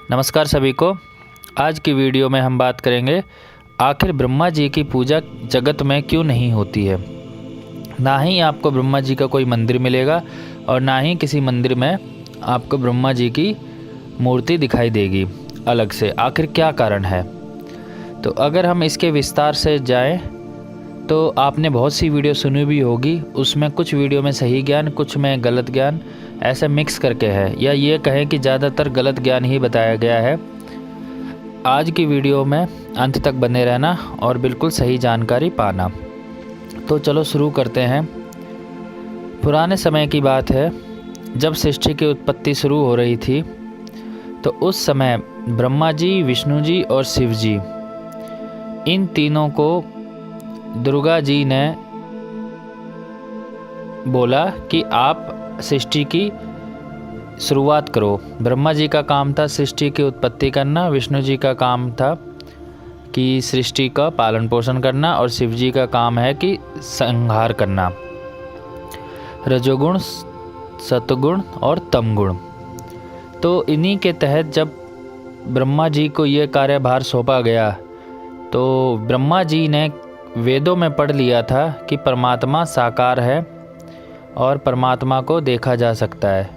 नमस्कार सभी को। आज की वीडियो में हम बात करेंगे आखिर ब्रह्मा जी की पूजा जगत में क्यों नहीं होती है। ना ही आपको ब्रह्मा जी का कोई मंदिर मिलेगा और ना ही किसी मंदिर में आपको ब्रह्मा जी की मूर्ति दिखाई देगी अलग से। आखिर क्या कारण है? तो अगर हम इसके विस्तार से जाएं तो आपने बहुत सी वीडियो सुनी भी होगी। उसमें कुछ वीडियो में सही ज्ञान, कुछ में गलत ज्ञान ऐसे मिक्स करके है, या ये कहें कि ज़्यादातर गलत ज्ञान ही बताया गया है। आज की वीडियो में अंत तक बने रहना और बिल्कुल सही जानकारी पाना। तो चलो शुरू करते हैं। पुराने समय की बात है, जब सृष्टि की उत्पत्ति शुरू हो रही थी तो उस समय ब्रह्मा जी, विष्णु जी और शिव जी, इन तीनों को दुर्गा जी ने बोला कि आप सृष्टि की शुरुआत करो। ब्रह्मा जी का काम था सृष्टि की उत्पत्ति करना, विष्णु जी का काम था कि सृष्टि का पालन पोषण करना और शिव जी का काम है कि संहार करना, रजोगुण, सतगुण और तमगुण। तो इन्हीं के तहत जब ब्रह्मा जी को ये कार्यभार सौंपा गया तो ब्रह्मा जी ने वेदों में पढ़ लिया था कि परमात्मा साकार है और परमात्मा को देखा जा सकता है,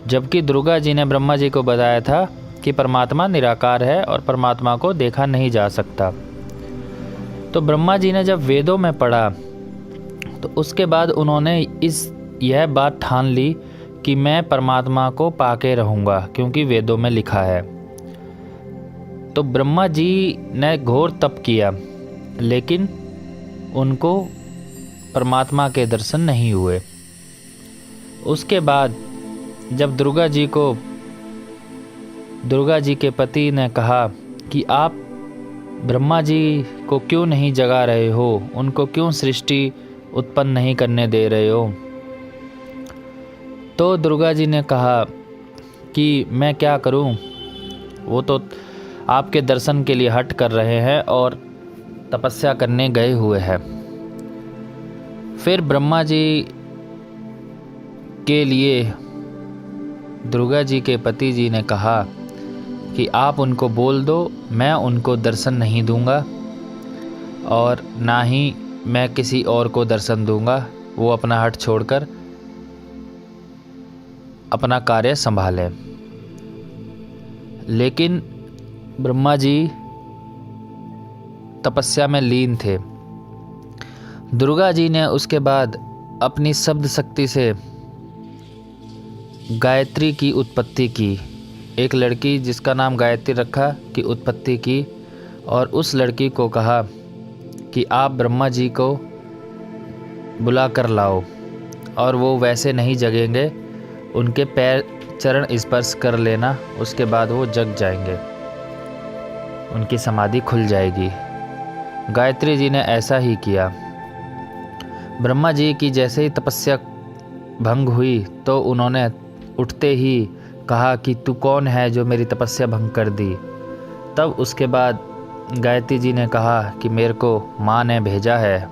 जबकि दुर्गा जी ने ब्रह्मा जी को बताया था कि परमात्मा निराकार है और परमात्मा को देखा नहीं जा सकता। तो ब्रह्मा जी ने जब वेदों में पढ़ा तो उसके बाद उन्होंने यह बात ठान ली कि मैं परमात्मा को पाके रहूँगा, क्योंकि वेदों में लिखा है। तो ब्रह्मा जी ने घोर तप किया, लेकिन उनको परमात्मा के दर्शन नहीं हुए। उसके बाद जब दुर्गा जी के पति ने कहा कि आप ब्रह्मा जी को क्यों नहीं जगा रहे हो, उनको क्यों सृष्टि उत्पन्न नहीं करने दे रहे हो, तो दुर्गा जी ने कहा कि मैं क्या करूं, वो तो आपके दर्शन के लिए हट कर रहे हैं और तपस्या करने गए हुए हैं। फिर ब्रह्मा जी के लिए दुर्गा जी के पति जी ने कहा कि आप उनको बोल दो, मैं उनको दर्शन नहीं दूंगा और ना ही मैं किसी और को दर्शन दूंगा, वो अपना हट छोड़कर अपना कार्य संभालें। लेकिन ब्रह्मा जी तपस्या में लीन थे। दुर्गा जी ने उसके बाद अपनी शब्द शक्ति से गायत्री की उत्पत्ति की, एक लड़की जिसका नाम गायत्री रखा की उत्पत्ति की, और उस लड़की को कहा कि आप ब्रह्मा जी को बुला कर लाओ, और वो वैसे नहीं जगेंगे, उनके पैर चरण स्पर्श कर लेना, उसके बाद वो जग जाएंगे, उनकी समाधि खुल जाएगी। गायत्री जी ने ऐसा ही किया। ब्रह्मा जी की जैसे ही तपस्या भंग हुई तो उन्होंने उठते ही कहा कि तू कौन है जो मेरी तपस्या भंग कर दी। तब उसके बाद गायत्री जी ने कहा कि मेरे को माँ ने भेजा है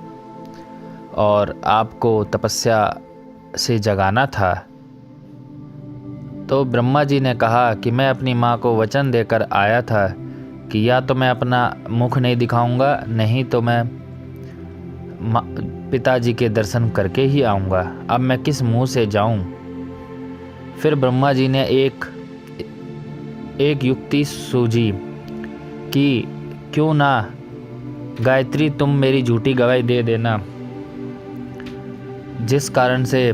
और आपको तपस्या से जगाना था। तो ब्रह्मा जी ने कहा कि मैं अपनी माँ को वचन देकर आया था कि या तो मैं अपना मुख नहीं दिखाऊंगा, नहीं तो मैं पिताजी के दर्शन करके ही आऊँगा। अब मैं किस मुंह से जाऊँ? फिर ब्रह्मा जी ने एक युक्ति सूझी कि क्यों ना गायत्री तुम मेरी झूठी गवाही दे देना, जिस कारण से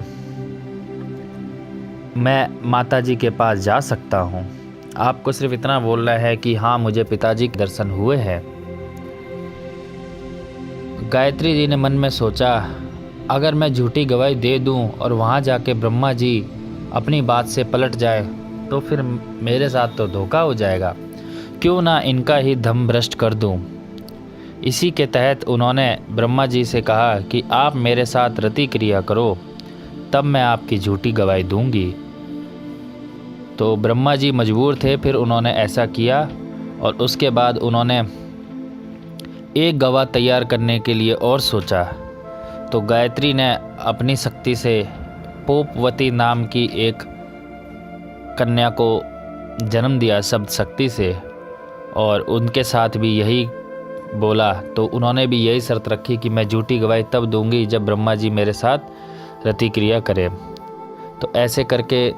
मैं माता जी के पास जा सकता हूँ। आपको सिर्फ इतना बोलना है कि हाँ, मुझे पिताजी के दर्शन हुए हैं। गायत्री जी ने मन में सोचा, अगर मैं झूठी गवाही दे दूं और वहाँ जाके ब्रह्मा जी अपनी बात से पलट जाए तो फिर मेरे साथ तो धोखा हो जाएगा, क्यों ना इनका ही धम भ्रष्ट कर दूं। इसी के तहत उन्होंने ब्रह्मा जी से कहा कि आप मेरे साथ रति क्रिया करो, तब मैं आपकी झूठी गवाही दूंगी। तो ब्रह्मा जी मजबूर थे, फिर उन्होंने ऐसा किया और उसके बाद उन्होंने एक गवाह तैयार करने के लिए और सोचा। तो गायत्री ने अपनी शक्ति से पोपवती नाम की एक कन्या को जन्म दिया शब्द शक्ति से और उनके साथ भी यही बोला, तो उन्होंने भी यही शर्त रखी कि मैं झूठी गवाही तब दूंगी जब ब्रह्मा जी मेरे साथ रतिक्रिया करें। तो ऐसे करके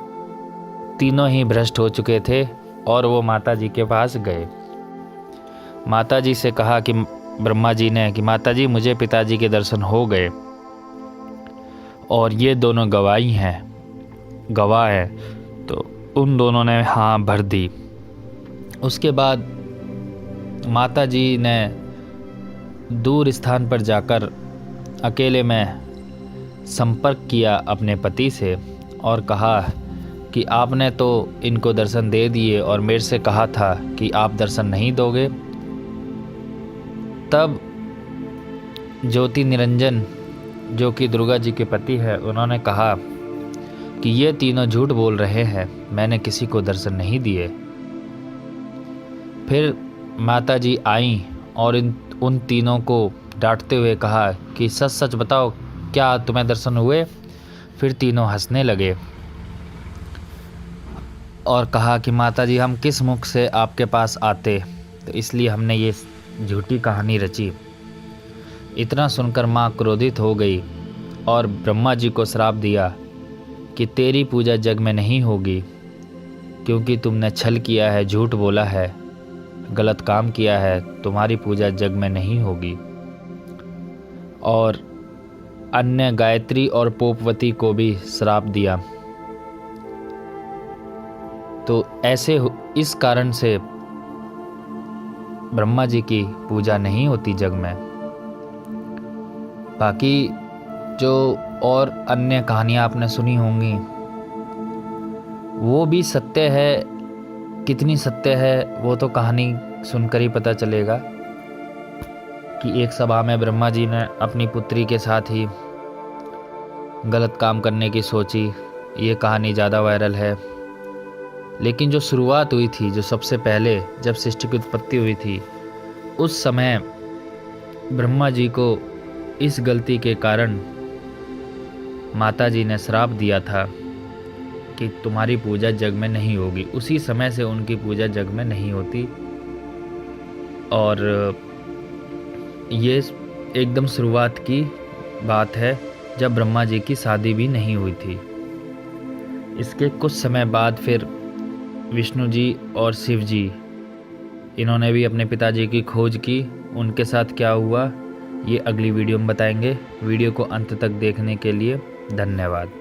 तीनों ही भ्रष्ट हो चुके थे और वो माता जी के पास गए। माता जी से कहा कि ब्रह्मा जी ने कि माता जी मुझे पिताजी के दर्शन हो गए और ये दोनों गवाह हैं। तो उन दोनों ने हाँ भर दी। उसके बाद माता जी ने दूर स्थान पर जाकर अकेले में संपर्क किया अपने पति से और कहा कि आपने तो इनको दर्शन दे दिए और मेरे से कहा था कि आप दर्शन नहीं दोगे। तब ज्योति निरंजन जो कि दुर्गा जी के पति है, उन्होंने कहा कि ये तीनों झूठ बोल रहे हैं, मैंने किसी को दर्शन नहीं दिए। फिर माता जी आईं और उन तीनों को डांटते हुए कहा कि सच सच बताओ, क्या तुम्हें दर्शन हुए? फिर तीनों हंसने लगे और कहा कि माता जी हम किस मुख से आपके पास आते, तो इसलिए हमने ये झूठी कहानी रची। इतना सुनकर माँ क्रोधित हो गई और ब्रह्मा जी को श्राप दिया कि तेरी पूजा जग में नहीं होगी, क्योंकि तुमने छल किया है, झूठ बोला है, गलत काम किया है, तुम्हारी पूजा जग में नहीं होगी। और अन्य गायत्री और पोपवती को भी श्राप दिया। तो ऐसे इस कारण से ब्रह्मा जी की पूजा नहीं होती जग में। बाकी जो और अन्य कहानियाँ आपने सुनी होंगी वो भी सत्य है, कितनी सत्य है वो तो कहानी सुनकर ही पता चलेगा। कि एक सभा में ब्रह्मा जी ने अपनी पुत्री के साथ ही गलत काम करने की सोची, ये कहानी ज़्यादा वायरल है। लेकिन जो शुरुआत हुई थी, जो सबसे पहले जब सृष्टि की उत्पत्ति हुई थी, उस समय ब्रह्मा जी को इस गलती के कारण माता जी ने श्राप दिया था कि तुम्हारी पूजा जग में नहीं होगी। उसी समय से उनकी पूजा जग में नहीं होती और ये एकदम शुरुआत की बात है जब ब्रह्मा जी की शादी भी नहीं हुई थी। इसके कुछ समय बाद फिर विष्णु जी और शिव जी इन्होंने भी अपने पिताजी की खोज की। उनके साथ क्या हुआ ये अगली वीडियो में बताएंगे। वीडियो को अंत तक देखने के लिए धन्यवाद।